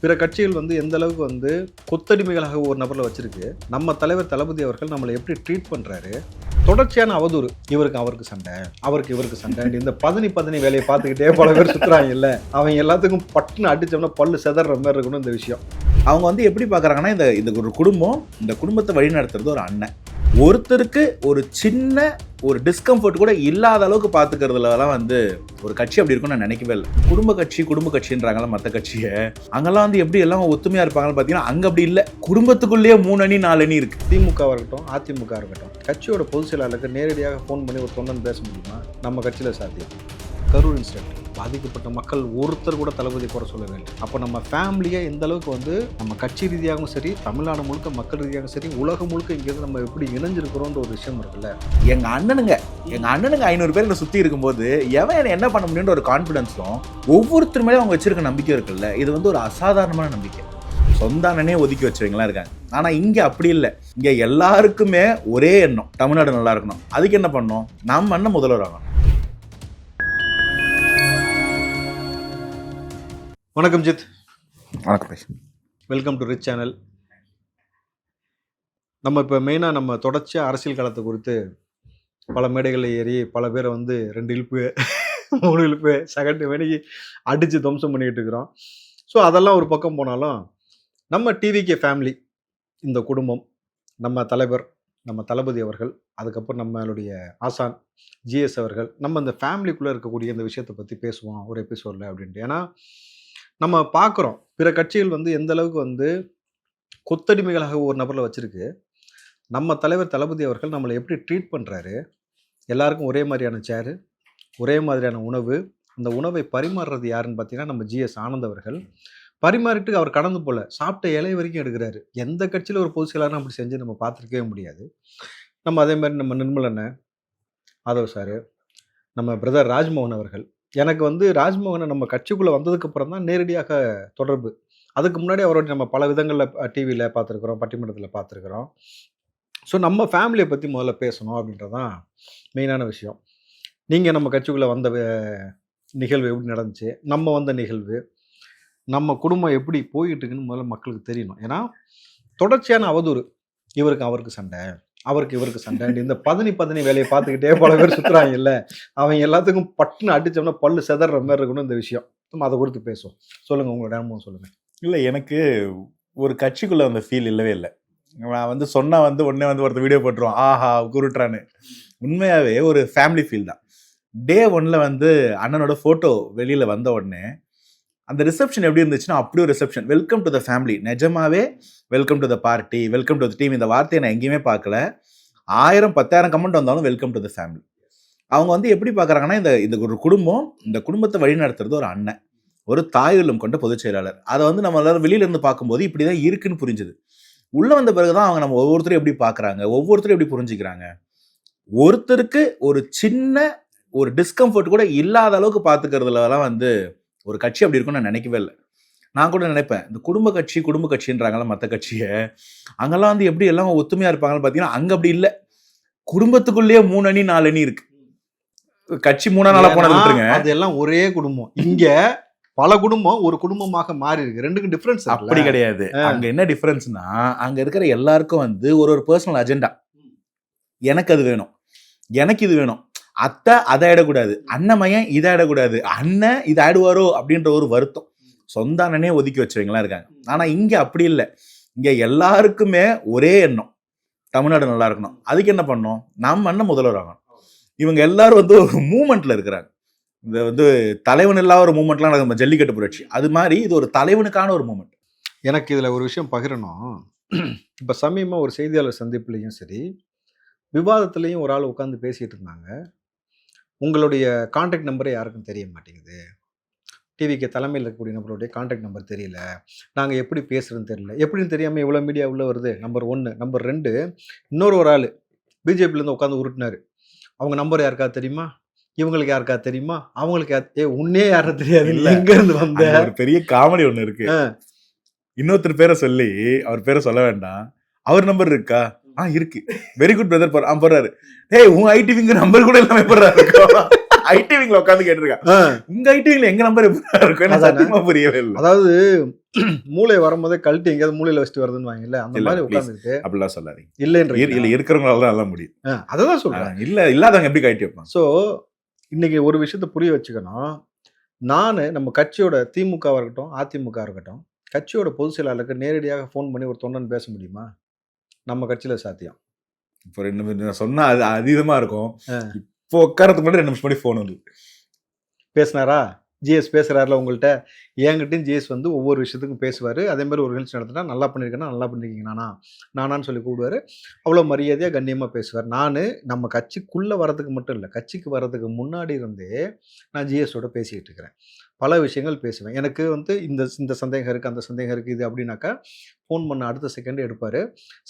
பிற கட்சிகள் எந்த அளவுக்கு கொத்தடிமைகளாக ஒரு நபரில் வச்சிருக்கு. நம்ம தலைவர் தளபதி அவர்கள் நம்மளை எப்படி ட்ரீட் பண்ணுறாரு, தொடர்ச்சியான அவதூறு. இவருக்கு அவருக்கு சண்டை, அவருக்கு இவருக்கு சண்டை, இந்த பதனி வேலையை பார்த்துக்கிட்டே பல பேர் சுற்றுறாங்க. இல்லை, அவங்க எல்லாத்துக்கும் பட்டுன்னு அடித்தோம்னா பல்லு செதற மாதிரி இருக்கணும் இந்த விஷயம். அவங்க எப்படி பார்க்குறாங்கன்னா, இந்த ஒரு குடும்பம், இந்த குடும்பத்தை வழி நடத்துறது ஒரு அண்ணன். ஒருத்தருக்கு ஒரு சின்ன ஒரு டிஸ்கம்ஃபர்ட் கூட இல்லாத அளவுக்கு பார்த்துக்கிறதுலாம் ஒரு கட்சி அப்படி இருக்கும்னு நான் நினைக்கவே இல்லை. குடும்ப கட்சின்றாங்களா மற்ற கட்சியை, அங்கெல்லாம் எப்படி எல்லாம் ஒத்துமையாக இருப்பாங்கன்னு பார்த்தீங்கன்னா அங்கே அப்படி இல்லை. குடும்பத்துக்குள்ளேயே 3 அணி 4 அணி இருக்குது. திமுகவாக இருக்கட்டும், அதிமுக இருக்கட்டும், கட்சியோட பொதுச் செயலாளருக்கு நேரடியாக ஃபோன் பண்ணி ஒரு தொண்டன் பேச முடியுமா? நம்ம கட்சியில் சாத்தியம். கரூர் இன்சிடென்ட் பாதிக்கப்பட்ட மக்கள் ஒருத்தர் கூட தளபதி குறை சொல்லவே இல்லை. அப்போ நம்ம ஃபேமிலியை எந்த அளவுக்கு நம்ம கட்சி ரீதியாகவும் சரி, தமிழ்நாடு முழுக்க மக்கள் ரீதியாகவும் சரி, உலகம் முழுக்க இங்கேருந்து நம்ம எப்படி இணைஞ்சிருக்கிறோன்ற ஒரு விஷயம் இருக்குல்ல. எங்கள் அண்ணனுங்க 500 பேர் சுற்றி இருக்கும்போது எவன் என்ன பண்ண முடியுன்ற ஒரு கான்ஃபிடன்ஸும் ஒவ்வொருத்தர் மேலே அவங்க வச்சிருக்க நம்பிக்கை இருக்குல்ல. இது ஒரு அசாதாரணமான நம்பிக்கை. சொந்த அண்ணனே ஒதுக்கி வச்சவங்களாம் இருக்காங்க. ஆனால் இங்கே அப்படி இல்லை. இங்கே எல்லாருக்குமே ஒரே எண்ணம், தமிழ்நாடு நல்லா இருக்கணும். அதுக்கு என்ன பண்ணோம்? நம்ம அண்ணன் முதல்வர் ஆகணும். வணக்கம் ஜித். வணக்கம். Welcome to rich channel. நம்ம இப்போ மெயினாக நம்ம தொடர்ச்சியாக அரசியல் காலத்தை குறித்து பல மேடைகளில் ஏறி பல பேரை 2 இழுப்பு 3 இழுப்பு செகண்ட் வேணிக்கு அடித்து துவம்சம் பண்ணிக்கிட்டு இருக்கிறோம். ஸோ அதெல்லாம் ஒரு பக்கம் போனாலும் நம்ம டிவிகே ஃபேமிலி, இந்த குடும்பம், நம்ம தலைவர், நம்ம தளபதி அவர்கள், அதுக்கப்புறம் நம்மளுடைய ஆசான் ஜிஎஸ் அவர்கள், நம்ம இந்த ஃபேமிலிக்குள்ளே இருக்கக்கூடிய இந்த விஷயத்தை பற்றி பேசுவோம் ஒரு எபிசோடில் அப்படின்ட்டு. ஏன்னா நம்ம பார்க்குறோம் பிற கட்சிகள் எந்த அளவுக்கு கொத்தடிமைகளாக ஒரு நபரில் வச்சுருக்கு. நம்ம தலைவர் தளபதி அவர்கள் நம்மளை எப்படி ட்ரீட் பண்ணுறாரு. எல்லாருக்கும் ஒரே மாதிரியான சேரு, ஒரே மாதிரியான உணவு. அந்த உணவை பரிமாறுறது யாருன்னு பார்த்தீங்கன்னா நம்ம ஜிஎஸ் ஆனந்த் அவர்கள். பரிமாறிட்டு அவர் கடந்து போல சாப்பிட்ட இலை வரைக்கும் எடுக்கிறாரு. எந்த கட்சியில் ஒரு பொதுச் செயலாளரும் அப்படி செஞ்சு நம்ம பார்த்துருக்கவே முடியாது. நம்ம அதே மாதிரி நம்ம நிர்மல் அண்ணன் ஆதவ் சார், நம்ம பிரதர் ராஜ்மோகன் அவர்கள். எனக்கு ராஜ்மோகனை நம்ம கட்சிக்குள்ளே வந்ததுக்கப்புறம் தான் நேரடியாக தொடர்பு. அதுக்கு முன்னாடி அவரோட நம்ம பல விதங்களில் டிவியில் பார்த்துருக்குறோம், பட்டிமன்றத்தில் பார்த்துருக்குறோம். ஸோ நம்ம ஃபேமிலியை பற்றி முதல்ல பேசணும் அப்படின்றது தான் மெயினான விஷயம். நீங்கள் நம்ம கட்சிக்குள்ளே வந்த நிகழ்வு எப்படி நடந்துச்சு, நம்ம வந்த நிகழ்வு, நம்ம குடும்பம் எப்படி போயிட்டுருக்குன்னு முதல்ல மக்களுக்கு தெரியணும். ஏன்னா தொடர்ச்சியான அவதூறு. இவருக்கு அவருக்கு சண்டை, அவருக்கு இவருக்கு சண்டை, இந்த பதனி வேலையை பார்த்துக்கிட்டே பல பேர் சுற்றுறாங்க. இல்லை, அவங்க எல்லாத்துக்கும் பட்டுன்னு அடித்தோம்னா பல்லு செதற மாதிரி இருக்கணும் இந்த விஷயம். நம்ம அதை குறித்து பேசுவோம். சொல்லுங்கள், உங்களோட அனுபவம் சொல்லுங்கள். இல்லை, எனக்கு ஒரு கட்சிக்குள்ளே அந்த ஃபீல் இல்லவே இல்லை. நான் சொன்னால் உடனே ஒருத்தர் வீடியோ போட்டுருவோம், ஆஹா குருட்ரான்னு. உண்மையாகவே ஒரு ஃபேமிலி ஃபீல் தான். டே 1 அண்ணனோட ஃபோட்டோ வெளியில் வந்த உடனே அந்த ரிசப்ஷன் எப்படி இருந்துச்சுன்னா அப்படியே reception. Welcome to the family. நிஜமாவே welcome to the party, welcome to the team. இந்த வார்த்தையை நான் எங்கேயுமே பார்க்கல. 1000-10,000 கமெண்ட் வந்தாலும் வெல்கம் டு த ஃபேமிலி. அவங்க எப்படி பார்க்குறாங்கன்னா, இந்த ஒரு குடும்பம், இந்த குடும்பத்தை வழி நடத்துறது ஒரு அண்ணன், ஒரு தாயுள்ளம் கொண்ட பொதுச் செயலாளர். அதை நம்ம எல்லாரும் வெளியிலேருந்து பார்க்கும்போது இப்படி தான் இருக்குன்னு புரிஞ்சுது. உள்ளே வந்த பிறகு தான் அவங்க நம்ம ஒவ்வொருத்தரும் எப்படி பார்க்குறாங்க, ஒவ்வொருத்தரும் எப்படி புரிஞ்சுக்கிறாங்க. ஒருத்தருக்கு ஒரு சின்ன ஒரு டிஸ்கம்ஃபர்ட் கூட இல்லாத அளவுக்கு பார்த்துக்கிறதுலாம் ஒரு கட்சி அப்படி இருக்கும்னு நான் நினைக்கவே இல்லை. நான் கூட நினைப்பேன், இந்த குடும்ப கட்சின்றாங்களா மற்ற கட்சியை, அங்கெல்லாம் எப்படி எல்லாம் ஒத்துமையாக இருப்பாங்கன்னு பார்த்தீங்கன்னா அங்கே அப்படி இல்லை. குடும்பத்துக்குள்ளேயே 3 அணி 4 அணி இருக்கு. கட்சி 3 நாளா போனதுங்க. அதெல்லாம் ஒரே குடும்பம். இங்க பல குடும்பம் ஒரு குடும்பமாக மாறி இருக்கு. ரெண்டுக்கும் டிஃபரன்ஸ் அப்படி கிடையாது. அங்க என்ன டிஃபரன்ஸ்னா, அங்க இருக்கிற எல்லாருக்கும் ஒரு பர்சனல் அஜெண்டா. எனக்கு அது வேணும், எனக்கு இது வேணும், அத்தை அதை ஆயிடக்கூடாது, அண்ணன் மையன் இதை ஆயிடக்கூடாது, அண்ணன் இதை ஆயிடுவாரோ அப்படின்ற ஒரு வருத்தம். சொந்த அண்ணனே ஒதுக்கி வச்சவங்களாம் இருக்காங்க. ஆனா இங்க அப்படி இல்லை. இங்க எல்லாருக்குமே ஒரே எண்ணம், தமிழ்நாடு நல்லா இருக்கணும். அதுக்கு என்ன பண்ணோம்? நம்ம அண்ணன் முதல்வர் ஆகணும். இவங்க எல்லாரும் ஒரு மூமெண்ட்ல இருக்கிறாங்க. இந்த தலைவன் இல்லாத ஒரு மூமெண்ட்லாம் நம்ம ஜல்லிக்கட்டு புரட்சி, அது மாதிரி இது ஒரு தலைவனுக்கான ஒரு மூமெண்ட். எனக்கு இதில் ஒரு விஷயம் பகிரணும். இப்போ சமீபமாக ஒரு செய்தியாளர் சந்திப்புலையும் சரி, விவாதத்துலேயும் ஒரு ஆள் உட்காந்து பேசிகிட்டு இருந்தாங்க. உங்களுடைய கான்டாக்ட் நம்பரே யாருக்கும் தெரிய மாட்டேங்குது, டிவிக்கு தலைமையில் இருக்கக்கூடிய நம்பருடைய கான்டாக்ட் நம்பர் தெரியல, நாங்கள் எப்படி பேசுகிறதுன்னு தெரியல. எப்படின்னு தெரியாமல் இவ்வளோ மீடியா உள்ளே வருது. நம்பர் 1. நம்பர் 2, ஒரு ஆள் பிஜேபியிலேருந்து உட்காந்து உருட்டினார். அவங்க நம்பர் யாருக்காவது தெரியுமா, இவங்களுக்கு யாருக்காவது தெரியுமா, அவங்களுக்கு உன்னே யாரும் தெரியாது, இல்லை எங்கேருந்து வந்த. ஒரு பெரிய காமெடி ஒன்று இருக்கு. இன்னொருத்தர் பேரை சொல்லி, அவர் பேரை சொல்ல வேண்டாம், அவர் நம்பர் இருக்கா, இருக்கு, வெரி குட் பிரதர் போடுறாரு. உன் ஐடிவிங்க நம்பர் கூட எல்லாமே போடுறாரு. ஐடி விங்ல உட்காந்து கேட்டிருக்கேன் உங்க ஐடி விங்ல எங்க நம்பர் எப்படி இருக்கும் எனக்கு சத்தியமா புரியவே இல்லை. அதாவது மூளை வரும்போதே கழட்டி எங்கேயாவது மூளையில வச்சுட்டு வருதுன்னு வாங்கல அந்த மாதிரி உட்காந்துட்டு அப்படிலாம் சொல்லாதீங்க. இல்லைன்ற இல்ல இருக்கிறவங்களால தான் நல்லா முடியும். அததான் சொல்றேன். இல்ல இல்லாதவங்க எப்படி கழட்டி வைப்பாங்க? ஸோ இன்னைக்கு ஒரு விஷயத்த புரிய வச்சுக்கணும். நம்ம கட்சியோட திமுகவா இருக்கட்டும் அதிமுக இருக்கட்டும் கட்சியோட பொதுச் செயலாளருக்கு நேரடியாக ஃபோன் பண்ணி ஒரு தொண்டன் பேச முடியுமா? நம்ம கட்சியில சாத்தியம். இப்போ 2 நிமிஷம் சொன்னா அது அதீதமா இருக்கும். இப்போ உட்காரத்துக்கு முன்னாடி 2 நிமிஷம் முன்னாடி ஃபோன் வந்து பேசினாரா? ஜிஎஸ் பேசுறாருல உங்கள்கிட்ட. என்கிட்டையும் ஜிஎஸ் வந்து ஒவ்வொரு விஷயத்துக்கும் பேசுவார். அதே மாதிரி ஒரு நிகழ்ச்சி நடத்தினா நல்லா பண்ணியிருக்கேன்னா நல்லா பண்ணியிருக்கீங்க நானான்னு சொல்லி கூப்பிடுவார். அவ்வளோ மரியாதையாக கண்ணியமாக பேசுவார். நம்ம கட்சிக்குள்ளே வரதுக்கு மட்டும் இல்லை, கட்சிக்கு வர்றதுக்கு முன்னாடி இருந்தே நான் ஜிஎஸோட பேசிக்கிட்டு இருக்கிறேன். பல விஷயங்கள் பேசுவேன். எனக்கு வந்து இந்த சந்தேகம் இருக்குது, அந்த சந்தேகம் இருக்குது, இது அப்படின்னாக்கா ஃபோன் பண்ண அடுத்த செகண்ட் எடுப்பார்.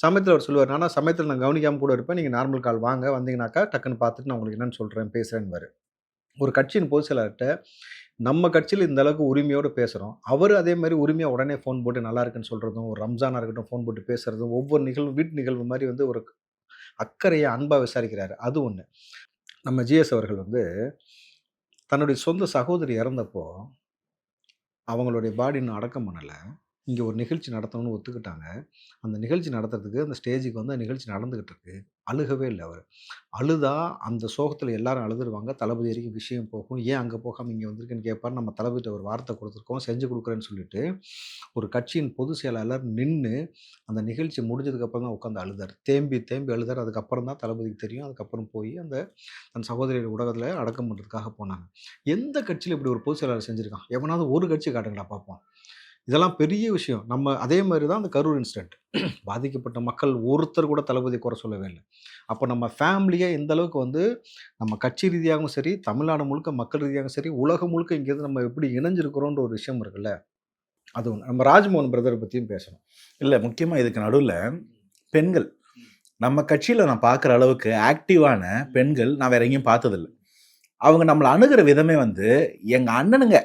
சமயத்தில் அவர் சொல்லுவார், ஆனால் சமயத்தில் நான் கவனிக்காமல் கூட இருப்பேன். நீங்கள் நார்மல் கால் வாங்க, வந்தீங்கன்னாக்கா டக்குன்னு பார்த்துட்டு நான் உங்களுக்கு என்னென்னு சொல்கிறேன் பேசுகிறேன்பார். ஒரு கட்சியின் பொதுச் செயலாளர்கிட்ட நம்ம கட்சியில் இந்த அளவுக்கு உரிமையோடு பேசுகிறோம். அவர் அதே மாதிரி உரிமையாக உடனே ஃபோன் போட்டு நல்லா இருக்குன்னு சொல்கிறதும், ஒரு ரம்ஜானாக இருக்கட்டும் ஃபோன் போட்டு பேசுகிறதும், ஒவ்வொரு நிகழ்வு வீட்டு நிகழ்வு மாதிரி வந்து ஒரு அக்கறையாக அன்பாக விசாரிக்கிறாரு. அது ஒன்று. நம்ம ஜிஎஸ் அவர்கள் வந்து தன்னுடைய சொந்த சகோதரி இறந்தப்போ அவங்களுடைய பாடி இன்னும் அடக்கம் பண்ணலை. இங்கே ஒரு நிகழ்ச்சி நடத்தணும்னு ஒத்துக்கிட்டாங்க. அந்த நிகழ்ச்சி நடத்துறதுக்கு அந்த ஸ்டேஜுக்கு வந்து நிகழ்ச்சி நடந்துக்கிட்டு இருக்கு. அழுகவே இல்லை அவர். அழுதா அந்த சோகத்தில் எல்லாரும் அழுதுருவாங்க. தளபதி வரைக்கும் விஷயம் போகும். ஏன் அங்கே போகாமல் இங்கே வந்திருக்குன்னு கேட்பார். நம்ம தளபதிட்ட ஒரு வார்த்தை கொடுத்துருக்கோம், செஞ்சு கொடுக்குறேன்னு சொல்லிட்டு ஒரு கட்சியின் பொதுச் செயலாளர் நின்று அந்த நிகழ்ச்சி முடிஞ்சதுக்கப்புறம் தான் உட்காந்து அழுதார். தேம்பி அழுதார். அதுக்கப்புறம் தான் தளபதிக்கு தெரியும். அதுக்கப்புறம் போய் தன் சகோதரியோட ஊடகத்தில் அடக்கம் பண்ணுறதுக்காக போனாங்க. எந்த கட்சியில் இப்படி ஒரு பொதுச் செயலாளர் செஞ்சுருக்கான்? எவனாவது ஒரு கட்சி காட்டுங்களா பார்ப்போம். இதெல்லாம் பெரிய விஷயம். நம்ம அதே மாதிரி தான் அந்த கரூர் இன்சிடென்ட். பாதிக்கப்பட்ட மக்கள் ஒருத்தர் கூட தளபதி குறை சொல்லவே இல்லை. அப்போ நம்ம ஃபேமிலியாக எந்த அளவுக்கு வந்து நம்ம கட்சி ரீதியாகவும் சரி, தமிழ்நாடு முழுக்க மக்கள் ரீதியாகவும் சரி, உலகம் முழுக்க இங்கேருந்து நம்ம எப்படி இணைஞ்சிருக்கிறோன்ற ஒரு விஷயம் இருக்குல்ல, அது ஒன்று. நம்ம ராஜ்மோகன் பிரதரை பற்றியும் பேசணும். இல்லை, முக்கியமாக இதுக்கு நடுவில் பெண்கள் நம்ம கட்சியில் நான் பார்க்குற அளவுக்கு ஆக்டிவான பெண்கள் நான் வேற எங்கேயும் பார்த்ததில்லை. அவங்க நம்மளை அணுகிற விதமே வந்து எங்கள் அண்ணனுங்க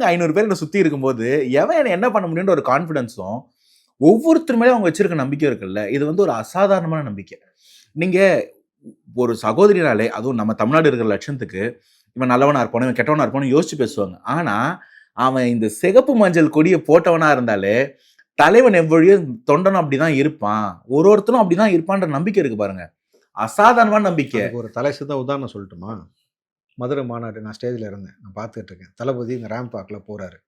500 பேர் என்னை சுற்றி இருக்கும்போது எவன் என்ன பண்ண முடியுன்ற ஒரு கான்ஃபிடென்ஸும் ஒவ்வொருத்தர் மேலே அவங்க வச்சிருக்க நம்பிக்கை இருக்குல்ல, இது வந்து ஒரு அசாதாரணமான நம்பிக்கை. நீங்கள் ஒரு சகோதரினாலே, அதுவும் நம்ம தமிழ்நாடு இருக்கிற லட்சத்துக்கு இவன் நல்லவனாக இருப்பானோ இவன் கெட்டவனாக இருப்பானோ யோசிச்சு பேசுவாங்க. ஆனால் அவன் இந்த சிகப்பு மஞ்சள் கொடியை போட்டவனாக இருந்தாலே தலைவன் எவ்வழியோ தொண்டனும் அப்படிதான் இருப்பான், ஒருத்தனும் அப்படிதான் இருப்பான்ற நம்பிக்கை இருக்கு பாருங்க. அசாதாரணமான நம்பிக்கை. ஒரு தலை சித்த உதாரணம் சொல்லட்டுமா? மதுரை மாநாடு நான் ஸ்டேஜில் இருந்தேன், நான் பார்த்துட்டு இருக்கேன். தளபதி இந்த ரேம்ப் வாக்கில் போகிறாரு.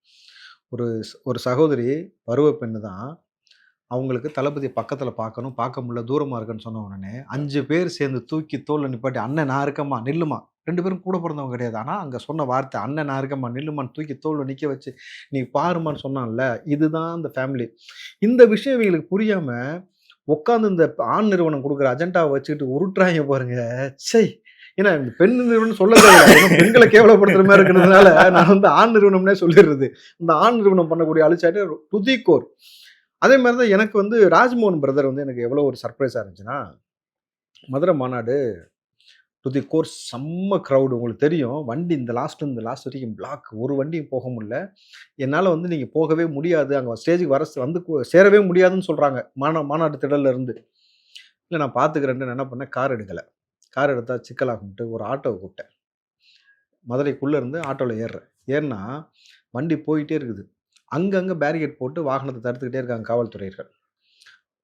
ஒரு சகோதரி பருவ பெண்ணு தான். அவங்களுக்கு தளபதி பக்கத்தில் பார்க்கணும், பார்க்க முடியல, தூரமாக இருக்குன்னு சொன்ன உடனே 5 பேர் சேர்ந்து தூக்கி தோளில் நிப்பாட்டி, அண்ணன் நான் இருக்கம்மா நில்லுமா. 2 பேரும் கூட பிறந்தவங்க கிடையாது. ஆனால் அங்கே சொன்ன வார்த்தை அண்ணன் நான் இருக்கம்மா நில்லுமான்னு தூக்கி தோளில் நிற்க வச்சு நீ பாருமான்னு சொன்னான்ல, இதுதான் அந்த ஃபேமிலி. இந்த விஷயம் இவங்களுக்கு புரியாமல் உட்காந்து இந்த ஆண் நிறுவனம் கொடுக்குற அஜெண்டாவை வச்சுக்கிட்டு உருட்டுறாங்க பாருங்க. சை, ஏன்னா இந்த பெண் நிறுவனம் சொல்ல தேவையில்லை, பெண்களை கேவலப்படுத்துற மாதிரி இருக்கிறதுனால நான் வந்து ஆண் நிறுவனம்னே சொல்லிடுறது. இந்த ஆண் நிறுவனம் பண்ணக்கூடிய அழிச்சாட்டு துதிக்கோர். அதே மாதிரி தான் எனக்கு வந்து ராஜ்மோகன் பிரதர் வந்து எனக்கு எவ்வளோ ஒரு சர்ப்ரைஸாக இருந்துச்சுன்னா, மதுரை மாநாடு துதிக்கோர் செம்ம க்ரௌடு. உங்களுக்கு தெரியும், வண்டி இந்த லாஸ்ட் வரைக்கும் பிளாக், ஒரு வண்டியும் போக முடியல. என்னால் வந்து நீங்கள் போகவே முடியாது, அங்கே ஸ்டேஜுக்கு வந்து சேரவே முடியாதுன்னு சொல்கிறாங்க மாநாட்டு திடல்ல இருந்து. இல்லை நான் பார்த்துக்கிறேன்ட்டு நான் என்ன பண்ணேன், கார் எடுக்கலை. கார் எடுத்தால் சிக்கலாகும்ட்டு ஒரு ஆட்டோவை கூப்பிட்டேன். மதுரைக்குள்ளே இருந்து ஆட்டோவில் ஏறினா வண்டி போயிட்டே இருக்குது. அங்கங்கே பேரிகேட் போட்டு வாகனத்தை தடுத்துக்கிட்டே இருக்காங்க காவல்துறையர்கள்.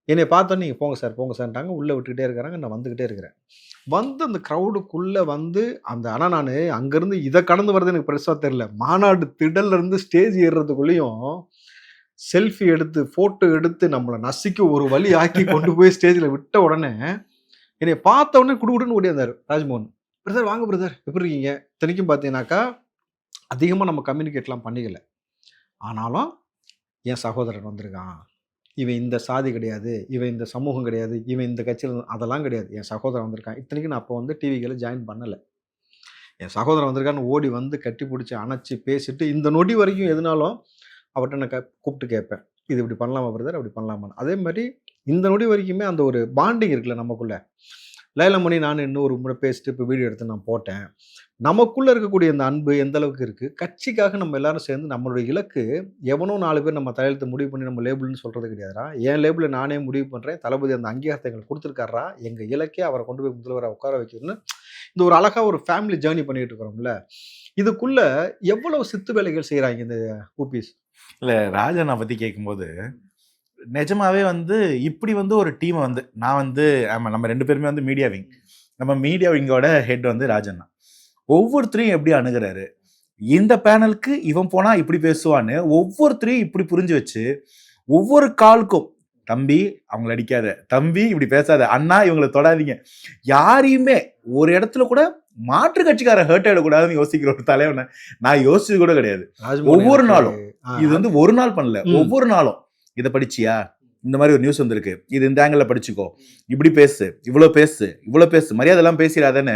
என்னை பார்த்தோன்னே நீங்கள் போங்க சார்ன்ட்டாங்க. உள்ளே விட்டுக்கிட்டே இருக்கிறாங்க. நான் வந்துக்கிட்டே இருக்கிறேன். அந்த க்ரௌடுக்குள்ளே அந்த ஆனால் நான் அங்கேருந்து இதை கடந்து வர்றது எனக்கு பெருசாக தெரியல. மாநாடு திடல்லேருந்து ஸ்டேஜ் ஏறுறதுக்குள்ளேயும் செல்ஃபி எடுத்து ஃபோட்டோ எடுத்து நம்மளை நசிக்க ஒரு வழி ஆக்கி கொண்டு போய் ஸ்டேஜில் விட்ட உடனே என்னை பார்த்த உடனே குடுகுடுன்னு ஓடியாந்தார் ராஜ்மோகன். பிரதர் வாங்க பிரதர், எப்படி இருக்கீங்க? இத்தனைக்கும் பார்த்தீங்கன்னாக்கா அதிகமாக நம்ம கம்யூனிகேட்லாம் பண்ணிக்கல. ஆனாலும் என் சகோதரன் வந்திருக்கான், இவன் இந்த சாதி கிடையாது, இவன் இந்த சமூகம் கிடையாது, இவன் இந்த கட்சியில் அதெல்லாம் கிடையாது, என் சகோதரன் வந்திருக்கான். இத்தனைக்கும் நான் அப்போ வந்து டிவிகளை ஜாயின் பண்ணலை. என் சகோதரன் வந்திருக்கான்னு ஓடி வந்து கட்டி பிடிச்சி அணைச்சி பேசிட்டு இந்த நொடி வரைக்கும் எதுனாலும் அவர்கிட்ட நான் கூப்பிட்டு கேட்பேன், இது இப்படி பண்ணலாமா பிரதர், அப்படி பண்ணலாமா. அதே மாதிரி இந்த நொடி வரைக்குமே அந்த ஒரு பாண்டிங் இருக்குல்ல நமக்குள்ள, லைலமணி நான் இன்னும் ஒரு முறை பேசிட்டு இப்போ வீடியோ எடுத்து நான் போட்டேன். நமக்குள்ள இருக்கக்கூடிய இந்த அன்பு எந்த அளவுக்கு இருக்கு? கட்சிக்காக நம்ம எல்லாரும் சேர்ந்து நம்மளுடைய இலக்கு எவனோ 4 பேர் நம்ம தலையெழுத்து முடிவு பண்ணி நம்ம லேபிள்னு சொல்றது கிடையாதுடா. என் லேபிள நானே முடிவு பண்றேன். தளபதி அந்த அங்கீகாரத்த எங்களுக்கு குடுத்துருக்கார்றா. எங்க இலக்கே அவர கொண்டு போய் முதல்வரா உட்கார வைக்கணும்னு இந்த ஒரு அழகா ஒரு ஃபேமிலி ஜர்னி பண்ணிட்டு இருக்கிறோம்ல. இதுக்குள்ள எவ்வளவு சித்து வேலைகள் செய்றாங்க இந்த ஊபிஸ். இல்ல ராஜண்ணா பத்தி கேட்கும்போது நிஜமாவே வந்து இப்படி வந்து ஒரு டீமை வந்து நான் வந்து ஆமா நம்ம 2 பேருமே வந்து மீடியா விங். நம்ம மீடியா விங்கோட ஹெட் வந்து ராஜண்ணா. ஒவ்வொருத்தரையும் எப்படி அணுகுறாரு, இந்த பேனலுக்கு இவன் போனா இப்படி பேசுவான்னு ஒவ்வொருத்தரையும் இப்படி புரிஞ்சு வச்சு ஒவ்வொரு காலுக்கும் தம்பி அவங்கள அடிக்காத, தம்பி இப்படி பேசாத, அண்ணா இவங்களை தொடாதீங்க, யாரையுமே ஒரு இடத்துல கூட மாற்று கட்சிக்கார ஹர்ட் ஆயிடக்கூடாதுன்னு யோசிக்கிற ஒரு தலைவனை நான் யோசிச்சது கூட கிடையாது. ஒவ்வொரு நாளும் இது வந்து ஒரு நாள் பண்ணல, ஒவ்வொரு நாளும் இதை படிச்சியா, இந்த மாதிரி ஒரு நியூஸ் வந்திருக்கு, இது இந்த ஆங்கிள் படிச்சுக்கோ, இப்படி பேசு, இவ்வளவு பேசு, இவ்வளவு பேசு, மரியாதை எல்லாம் பேசிடாதேன்னு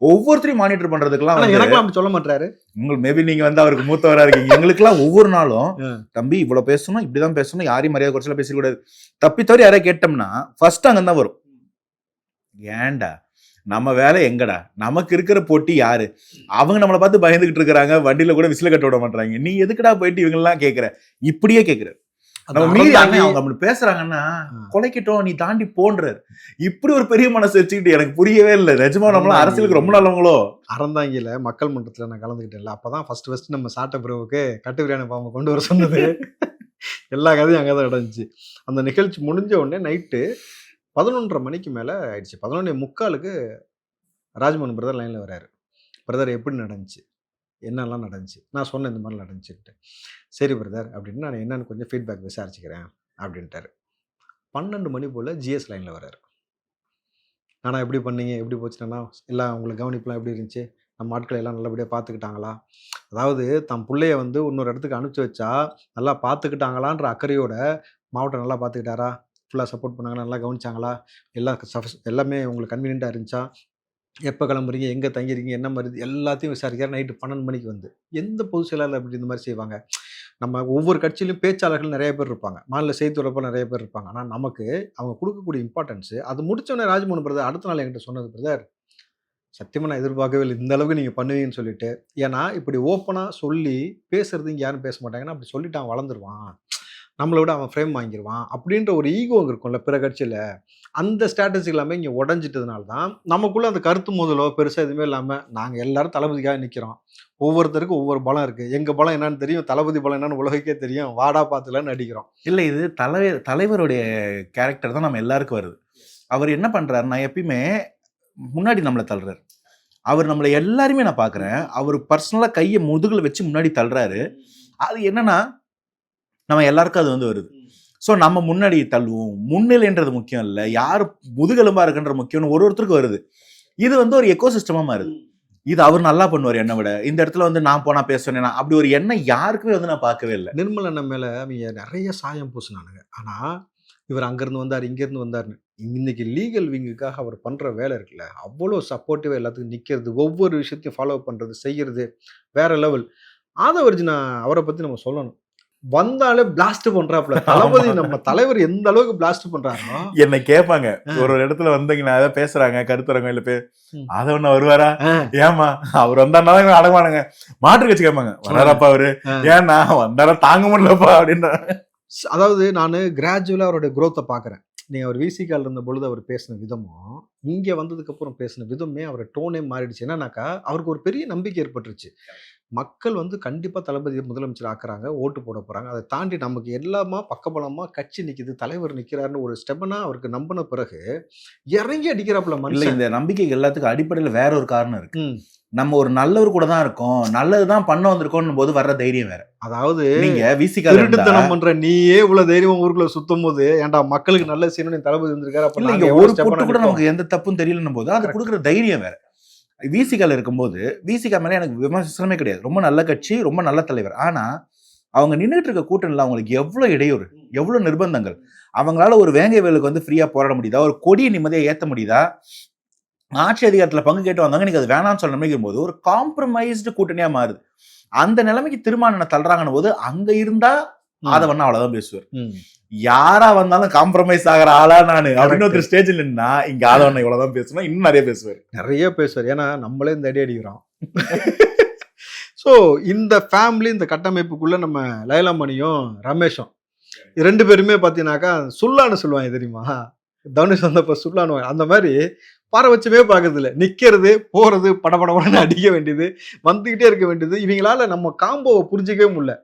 ஒவ்வொருத்தரையும் மானிட்டர் பண்றதுக்கெல்லாம் சொல்ல மாட்டாரு. உங்களுக்கு மேபி நீங்க வந்து அவருக்கு மூத்தவரா இருக்கீங்க. எங்களுக்கு எல்லாம் ஒவ்வொரு நாளும் தம்பி இவ்வளவு பேசணும், இப்படிதான் பேசணும், யாரையும் மரியாதை குறைச்சல பேசக்கூடாது, தப்பி தவிர யாரையும் கேட்டோம்னா ஃபர்ஸ்ட் அங்கதான் வரும். ஏன்டா நம்ம வேலை எங்கடா, நமக்கு இருக்கிற போட்டி யாரு, அவங்க நம்மளை பார்த்து பயந்துகிட்டு இருக்கிறாங்க, வண்டியில கூட விசில கட்ட விட மாட்டாங்க, நீ எதுக்குடா போயிட்டு இவங்க எல்லாம் கேட்கிற, இப்படியே கேட்கிற, நம்ம மீறி அவங்க அப்படி பேசுறாங்கன்னா கொலைக்கிட்டோம் நீ தாண்டி போன்றாரு. இப்படி ஒரு பெரிய மனசு வச்சுக்கிட்டு எனக்கு புரியவே இல்லை. நிஜமா நம்மளாம் அரசியலுக்கு ரொம்ப நல்லவங்களோ. அறந்தாங்கில மக்கள் மன்றத்துல நான் கலந்துக்கிட்டேன்ல, அப்பதான் ஃபர்ஸ்ட் நம்ம சாட்ட பிறவுக்கு கட்டு பிரியாணி பாம்பை கொண்டு வர சொன்னது. எல்லா கதையும் அங்கதான் நடந்துச்சு. அந்த நிகழ்ச்சி முடிஞ்ச உடனே நைட்டு 11:30 மணிக்கு மேல ஆயிடுச்சு. 11:45க்கு ராஜ்மோகன் பிரதர் லைன்ல வராரு. பிரதர் எப்படி நடந்துச்சு, என்னெல்லாம் நடந்துச்சு, நான் சொன்னேன் இந்த மாதிரி நடந்துச்சுட்டு. சரி பிரதர் அப்படின்னு நான் என்னன்னு கொஞ்சம் ஃபீட்பேக் விசாரிச்சுக்கிறேன் அப்படின்ட்டாரு. 12 மணி போல் ஜிஎஸ் லைனில் வர்றாரு. ஆனால் எப்படி பண்ணீங்க, எப்படி போச்சுன்னா எல்லாம் உங்களுக்கு கவனிப்புலாம் எப்படி இருந்துச்சு, நம்ம ஆட்களை எல்லாம் நல்லபடியாக பார்த்துக்கிட்டாங்களா, அதாவது தன் பிள்ளைய வந்து இன்னொரு இடத்துக்கு அனுப்பிச்சி வச்சா நல்லா பார்த்துக்கிட்டாங்களான்ற அக்கறையோட மாவட்டம் நல்லா பார்த்துக்கிட்டாரா, ஃபுல்லாக சப்போர்ட் பண்ணாங்களா, நல்லா கவனிச்சாங்களா, எல்லாமே உங்களுக்கு கன்வீனியண்ட்டாக இருந்துச்சா, எப்போ கிளம்புறீங்க, எங்கே தங்கிருக்கீங்க, என்ன மாதிரி எல்லாத்தையும் விசாரிக்கிறார். நைட்டு 12 மணிக்கு வந்து எந்த பொதுச் செயலாளர் அப்படி இந்த மாதிரி செய்வாங்க? நம்ம ஒவ்வொரு கட்சியிலும் பேச்சாளர்கள் நிறைய பேர் இருப்பாங்க, மாநில செய்தி தொடர்பாக நிறைய பேர் இருப்பாங்க. ஆனால் நமக்கு அவங்க கொடுக்கக்கூடிய இம்பார்ட்டன்ஸு அது முடிச்சோடனே ராஜ்மோகன் பிரதர் அடுத்த நாள் என்கிட்ட சொன்னது, பிரதர் சத்தியமாக நான் எதிர்பார்க்கவே இல்லை இந்த அளவுக்கு நீங்கள் பண்ணுவீங்கன்னு சொல்லிட்டு. ஏன்னா இப்படி ஓப்பனாக சொல்லி பேசுறது இங்கே யாரும் பேச மாட்டாங்கன்னா அப்படி சொல்லிட்டு அவன் வளர்ந்துருவான், நம்மளை விட அவன் ஃப்ரேம் வாங்கிடுவான் அப்படின்ற ஒரு ஈகோ இருக்கும்ல பிற கட்சியில். அந்த ஸ்ட்ராட்டஜி எல்லாமே இங்கே உடஞ்சிட்டதுனால தான் நமக்குள்ளே அந்த கருத்து மோதலோ பெருசாக எதுவுமே இல்லாமல் நாங்கள் எல்லாரும் தளபதிக்காக நிற்கிறோம். ஒவ்வொருத்தருக்கும் ஒவ்வொரு பலம் இருக்குது. எங்கள் பலம் என்னன்னு தெரியும், தளபதி பலம் என்னன்னு உலகக்கே தெரியும், வாடா பார்த்துலன்னு அடிக்கிறோம். இல்லை இது தலைவருடைய கேரக்டர் தான் நம்ம எல்லாருக்கும் வருது. அவர் என்ன பண்ணுறாருன்னா எப்பயுமே முன்னாடி நம்மளை தள்ளுறாரு. அவர் நம்மளை எல்லாருமே நான் பார்க்குறேன், அவர் பர்சனலாக கையை முதுகில் வச்சு முன்னாடி தள்ளுறாரு. அது என்னன்னா நம்ம எல்லாருக்கும் அது வந்து வருது. ஸோ நம்ம முன்னாடி தள்ளுவோம், முன்னிலைன்றது முக்கியம் இல்லை, யார் முதுகெலும்பா இருக்குன்ற முக்கியம்னு ஒருத்தருக்கு வருது. இது வந்து ஒரு எக்கோ சிஸ்டமா மாறுது. இது அவர் நல்லா பண்ணுவார் என்னை விட, இந்த இடத்துல வந்து நான் போனா பேசுவேன், அப்படி ஒரு எண்ணம் யாருக்குமே வந்து நான் பார்க்கவே இல்லை. நிர்மல் அண்ணன் மேல அவங்க நிறைய சாயம் பூசினானுங்க. ஆனா இவர் அங்கிருந்து வந்தார் இங்கிருந்து வந்தார்னு இன்னைக்கு லீகல் விங்குக்காக அவர் பண்ற வேலை இருக்குல்ல, அவ்வளோ சப்போர்ட்டிவா எல்லாத்துக்கும் நிக்கிறது, ஒவ்வொரு விஷயத்தையும் ஃபாலோ பண்றது செய்யறது வேற லெவல். ஆதவர்ஜினா அவரை பத்தி நம்ம சொல்லணும். வந்தாலே பிளாஸ்ட் பண்றாப்ல தளபதி. நம்ம தலைவர் எந்த அளவுக்கு பிளாஸ்ட் பண்றாரோ. என்ன கேட்பாங்க ஒரு இடத்துல வந்தீங்க நான் ஏதாவது பேசுறாங்க கருத்துறவங்க இல்ல அத ஒண்ணு வருவாரா, ஏமா அவர் வந்தாருனாலும் அடங்குவானுங்க, மாற்று கட்சி கேட்பாங்க வராப்பா அவரு, ஏன்னா வந்தாரா தாங்க முடியலப்பா அப்படின்ற. அதாவது நான் கிராஜுவலா அவருடைய குரோத்தை பாக்குறேன். நீங்க அவர் விசிகால இருந்த பொழுது அவர் பேசின விதமும் இங்க வந்ததுக்கு அப்புறம் பேசின விதமே அவர் டோனே மாறிடுச்சு. என்னன்னாக்கா அவருக்கு ஒரு பெரிய நம்பிக்கை ஏற்பட்டுருச்சு. மக்கள் வந்து கண்டிப்பா தளபதியை முதலமைச்சர் ஆக்குறாங்க, ஓட்டு போட போறாங்க. அதை தாண்டி நமக்கு எல்லாமா பக்கபலமா கட்சி நிக்குது, தலைவர் நிக்கிறாருன்னு ஒரு ஸ்டெப்னா அவருக்கு நம்பின பிறகு இறங்கி அடிக்கிறாப்புல மனுஷன். இந்த நம்பிக்கை எல்லாத்துக்கும் அடிப்படையில் வேற ஒரு காரணம் இருக்கு. நம்ம ஒரு நல்லவர் கூட தான் இருக்கோம், நல்லதுதான் பண்ண வந்திருக்கோம் போது வர்ற தைரியம் வேற. அதாவது நீங்க விசிகாலம் பண்ற நீயே இவ்வளவு தைரியம் ஊருக்குள்ள சுத்தும் போது ஏன்டா மக்களுக்கு நல்ல செய்யணும் தளபதி வந்திருக்காரு, ஒரு பொட்டு கூட நமக்கு எந்த தப்பும் தெரியலன்னும் போது அது கொடுக்குற தைரியம் வேற. விசிகால இருக்கும்போது விசிகா மேல எனக்கு விமர்சனமே கிடையாது, ரொம்ப நல்ல கட்சி, ரொம்ப நல்ல தலைவர். ஆனா அவங்க நின்றுட்டு இருக்க கூட்டணில அவங்களுக்கு எவ்வளவு இடையூறு, எவ்வளவு நிர்பந்தங்கள். அவங்களால ஒரு வேங்கை வேலுக்கு வந்து ஃப்ரீயா போராட முடியுதா, ஒரு கொடியை நிம்மதியா ஏத்த முடியுதா, ஆட்சி அதிகாரத்துல பங்கு கேட்டு வந்தாங்க, நீங்க அது வேணாம்னு சொல்ல நினைக்கும் போது ஒரு காம்ப்ரமைஸ்டு கூட்டணியா மாறுது. அந்த நிலைமைக்கு திருமாவளவனை தள்ளுறாங்கன்னு போது அங்க இருந்தா ஆதவன் அவ்வளவுதான் பேசுவார். யாரா வந்தாலும் காம்ப்ரமைஸ் ஆகிற ஆளா நானு அப்படின்னு ஒரு ஸ்டேஜ்ல நின்னா இங்க ஆதவன் இவ்வளவுதான் பேசணும், இன்னும் நிறைய பேசுவார். ஏன்னா நம்மளே இந்த அடி அடிக்கிறோம். ஸோ இந்த ஃபேமிலி, இந்த கட்டமைப்புக்குள்ள நம்ம லைலாமணியும் ரமேஷும் 2 பேருமே பார்த்தீங்கன்னாக்கா சுல்லான்னு சொல்லுவாங்க தெரியுமா? தனுஷ் வந்தப்ப சுல்லான்னு அந்த மாதிரி பாரபட்சமே பார்க்கறது இல்லை. நிற்கிறது, போறது, படபடபடன்னு அடிக்க வேண்டியது, வந்துகிட்டே இருக்க வேண்டியது. இவங்களால நம்ம காம்போவை புரிஞ்சிக்கவே முடியல.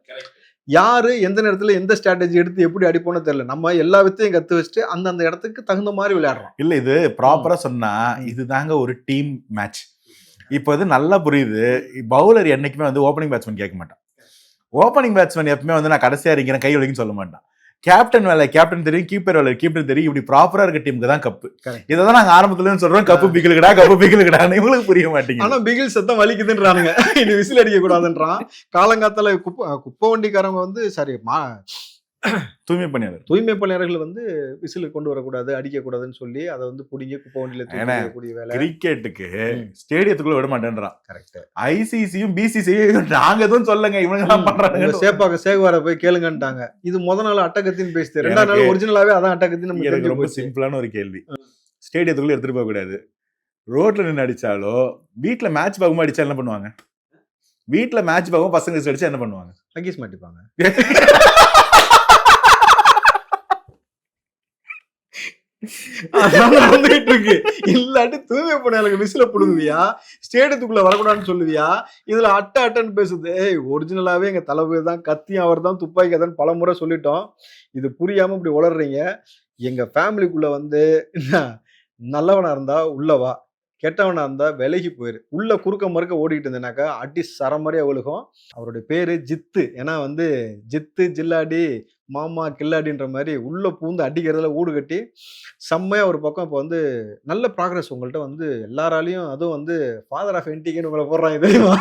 யாரு எந்த நேரத்துல எந்த ஸ்ட்ராட்டஜி எடுத்து எப்படி அடிப்போன்னு தெரியல. நம்ம எல்லா வித்தையும் கத்து வச்சுட்டு அந்தந்த இடத்துக்கு தகுந்த மாதிரி விளையாடுறோம். இல்ல இது ப்ராப்பரா சொன்னா இதுதாங்க ஒரு டீம் மேட்ச். இப்போ இது நல்லா புரியுது. பவுலர் என்னைக்குமே வந்து ஓப்பனிங் பேட்ஸ்மேன் கேட்க மாட்டான். ஓப்பனிங் பேட்ஸ்மேன் எப்பவுமே வந்து நான் கடைசியா இருக்கிறேன் கை வலிக்குன்னு சொல்ல மாட்டான். கேப்டன் வேலை கேப்டன் தெரியும், கீப்பர் வேலை கீப்பர் தெரியும். இப்படி ப்ராப்பரா இருக்க டீமுக்கு தான் கப்பு. இதான் நாங்க ஆரம்பத்துல சொல்றோம், கப்பு பிகிலுக்கடா கப்பு பிகிலுக்கடான்னு. இவங்களுக்கு புரிய மாட்டேங்குது. ஆனா பிகில் சத்தம் வலிக்குதுன்றானுங்க. இனி விசில் அடிக்க கூடாதுன்றான். காலங்காத்தால குப்பை வண்டிக்காரங்க வந்து சரி தூய்மை பணியாளர்கள் வந்து விசில் கொண்டு வரக்கூடாது, அடிக்க கூடாதுன்னு சொல்லி அதை வந்து புடிங்க குப்பை வண்டியில தூக்கக்கூடிய வேலை. கிரிக்கெட்டுக்கு ஸ்டேடியத்துக்குள்ள விட மாட்டேன்றான். கரெக்ட். ஐசிசியும் பிசிசியும் நாங்க எதுவும் சொல்லுங்க, இவங்க எல்லாம் பண்றாங்க. சேகுவார போய் கேளுங்கன்ட்டாங்க. இது முதல் நாள் அட்டகத்தின்னு பேசுது, 2ஆம் நாள் ஒரிஜினலாவே அதான் அட்டகத்தின்னு. எனக்கு ரொம்ப சிம்பிளான ஒரு கேள்வி. ஸ்டேடியத்துக்குள்ள எடுத்துட்டு போக கூடாது, ரோட்ல நின்று அடிச்சாலோ வீட்டுல மேட்ச் பார்க்கும்போது அடிச்சா என்ன பண்ணுவாங்க? வீட்டுல மேட்ச் பார்க்கும் பசங்க அடிச்சா என்ன பண்ணுவாங்க? அங்கீஸ் மாட்டிப்பாங்க. இல்லாட்டி தூய்மை பணியாளர்கள் விசில புடுங்குவியா, ஸ்டேடியத்துக்குள்ள வரக்கூடாதுன்னு சொல்லுவியா, இதுல அட்டன்னு பேசுது. ஒரிஜினலாவே எங்க தளபதி தான், கத்தியும் அவர் தான், துப்பாக்கி தான் பல முறை சொல்லிட்டோம். இது புரியாம இப்படி உளர்றீங்க. எங்க ஃபேமிலிக்குள்ள வந்து நல்லவனா இருந்தா உள்ளவா, கெட்டவனா இருந்தா விலகி போயிரு. உள்ள குறுக்க மறுக்க ஓடிட்டு இருந்தேனாக்கா அடி சரமாரியா ஒழுகும். அவருடைய பேரு ஜித்து. ஏன்னா வந்து ஜித்து ஜில்லாடி மாமா கில்லாடின்ற மாதிரி உள்ள பூந்து அடிக்கிறதுல ஊடு கட்டி செம்மையா ஒரு பக்கம். இப்போ வந்து நல்ல ப்ராக்ரஸ் உங்கள்கிட்ட வந்து எல்லாராலையும், அதுவும் வந்து ஃபாதர் ஆஃப் என்டிகேன்னு உங்களை போடுறாங்க தெரியுமா?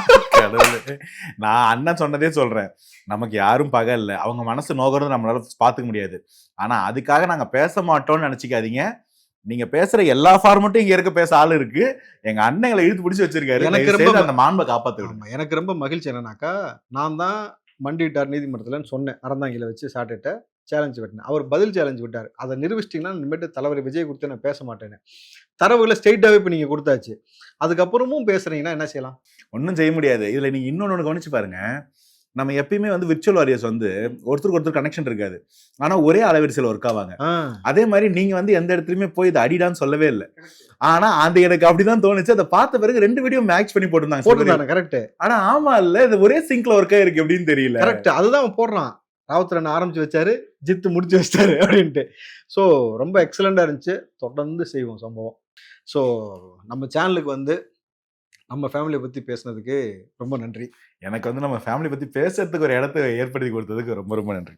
நான் அண்ணன் சொன்னதே சொல்றேன், நமக்கு யாரும் பகை இல்லை. அவங்க மனசு நோகிறது நம்மளால பாத்துக்க முடியாது. ஆனா அதுக்காக நாங்க பேச மாட்டோம்னு நினைச்சுக்காதீங்க. நீங்க பேசுற எல்லா ஃபார்மட்டும் இங்க இருக்க பேச ஆள் இருக்கு. எங்க அண்ணங்களை இழுத்து பிடிச்சி வச்சிருக்காரு. எனக்கு ரொம்ப அந்த மாண்பை காப்பாத்து. எனக்கு ரொம்ப மகிழ்ச்சி என்னன்னாக்கா, நான் தான் மண்டிட்டார் நீதிமன்றத்துலன்னு சொன்னேன். அறந்தாங்கில வச்சு சாட்டிட்ட சேலஞ்சு விட்டேன். அவர் பதில் சேலஞ்சு விட்டார். அதை நிரூபிச்சிட்டிங்கன்னா இனிமேட்டு தலைவர் விஜய் கொடுத்து நான் பேச மாட்டேன்னு. தரவுகளை ஸ்ட்ரெயிட்டாவே இப்போ நீங்க கொடுத்தாச்சு. அதுக்கப்புறமும் பேசுறீங்கன்னா என்ன செய்யலாம்? ஒன்றும் செய்ய முடியாது. இதுல நீங்க இன்னொன்னு கவனிச்சு பாருங்க. நம்ம எப்பயுமே வந்து விர்ச்சுவல் வாரியர்ஸ் வந்து ஒருத்தருக்கு ஒருத்தர் கனெக்ஷன் இருக்காது, ஆனா ஒரே அலைவரிசையில் ஒர்க் ஆவாங்க. அதே மாதிரி நீங்க வந்து எந்த இடத்துலயுமே போய் இது அடிடான்னு சொல்லவே இல்லை. ஆனா அந்த எனக்கு அப்படிதான் தோணுச்சு. அதை பார்த்த பிறகு 2 வீடியோ மேட்ச் பண்ணி போட்டுருந்தாங்க. கரெக்ட். ஆனா ஆமா இல்ல, இது ஒரே சிங்க்ல ஒர்க் ஆயிருக்கு எப்படின்னு தெரியல. கரெக்ட், அதுதான் போடுறான். ராவுத்தரன் ஆரம்பிச்சு வச்சாரு, ஜித்து முடிச்சு வச்சிட்டாரு அப்படின்ட்டு. ஸோ ரொம்ப எக்ஸலண்டா இருந்துச்சு. தொடர்ந்து செய்வோம் சம்பவம். ஸோ நம்ம சேனலுக்கு வந்து நம்ம ஃபேமிலியை பற்றி பேசுனதுக்கு ரொம்ப நன்றி. எனக்கு வந்து நம்ம ஃபேமிலி பற்றி பேசுறதுக்கு ஒரு இடத்த ஏற்படுத்தி கொடுத்ததுக்கு ரொம்ப ரொம்ப நன்றி.